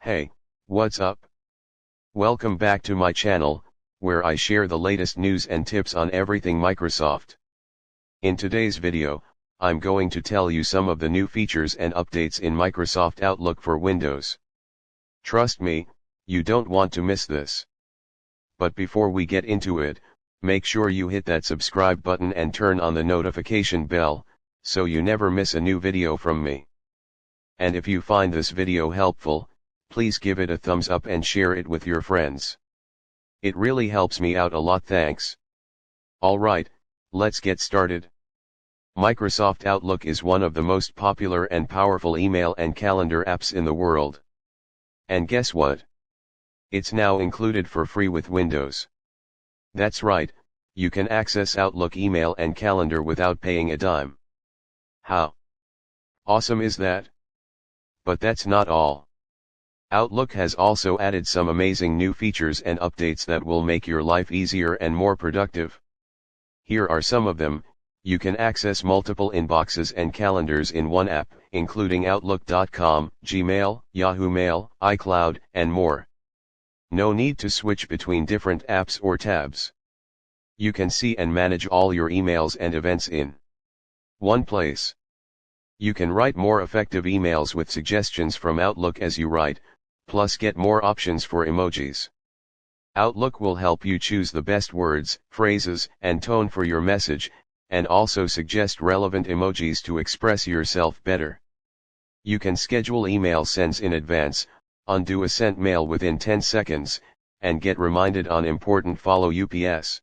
Hey, what's up? Welcome back to my channel, where I share the latest news and tips on everything Microsoft. In today's video, I'm going to tell you some of the new features and updates in Microsoft Outlook for Windows. Trust me, you don't want to miss this. But before we get into it, make sure you hit that subscribe button and turn on the notification bell, so you never miss a new video from me. And if you find this video helpful, please give it a thumbs up and share it with your friends. It really helps me out a lot, thanks. Alright, let's get started. Microsoft Outlook is one of the most popular and powerful email and calendar apps in the world. And guess what? It's now included for free with Windows. That's right, you can access Outlook email and calendar without paying a dime. How awesome is that? But that's not all. Outlook has also added some amazing new features and updates that will make your life easier and more productive. Here are some of them. You can access multiple inboxes and calendars in one app, including Outlook.com, Gmail, Yahoo Mail, iCloud, and more. No need to switch between different apps or tabs. You can see and manage all your emails and events in one place. You can write more effective emails with suggestions from Outlook as you write, plus get more options for emojis. Outlook will help you choose the best words, phrases, and tone for your message, and also suggest relevant emojis to express yourself better. You can schedule email sends in advance, undo a sent mail within 10 seconds, and get reminded on important follow-ups.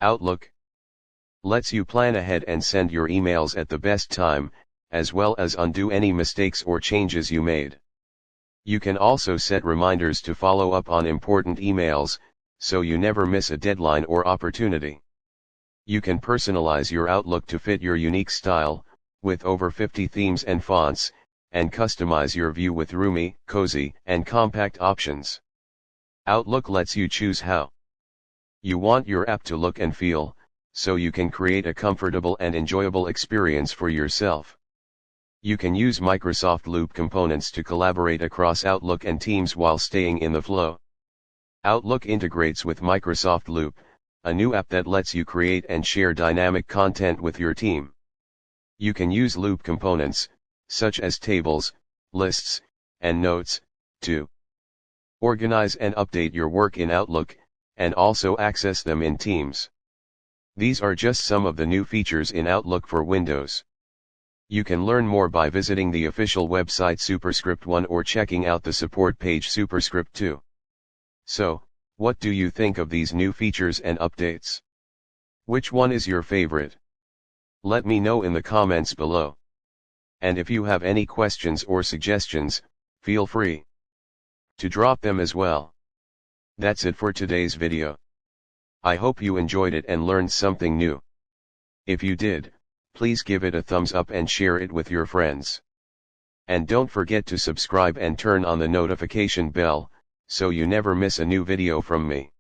Outlook lets you plan ahead and send your emails at the best time, as well as undo any mistakes or changes you made. You can also set reminders to follow up on important emails, so you never miss a deadline or opportunity. You can personalize your Outlook to fit your unique style, with over 50 themes and fonts, and customize your view with roomy, cozy, and compact options. Outlook lets you choose how you want your app to look and feel, so you can create a comfortable and enjoyable experience for yourself. You can use Microsoft Loop components to collaborate across Outlook and Teams while staying in the flow. Outlook integrates with Microsoft Loop, a new app that lets you create and share dynamic content with your team. You can use Loop components, such as tables, lists, and notes, to organize and update your work in Outlook, and also access them in Teams. These are just some of the new features in Outlook for Windows. You can learn more by visiting the official website Superscript 1 or checking out the support page Superscript 2. So, what do you think of these new features and updates? Which one is your favorite? Let me know in the comments below. And if you have any questions or suggestions, feel free to drop them as well. That's it for today's video. I hope you enjoyed it and learned something new. If you did, please give it a thumbs up and share it with your friends. And don't forget to subscribe and turn on the notification bell, so you never miss a new video from me.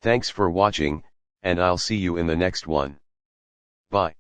Thanks for watching, and I'll see you in the next one. Bye.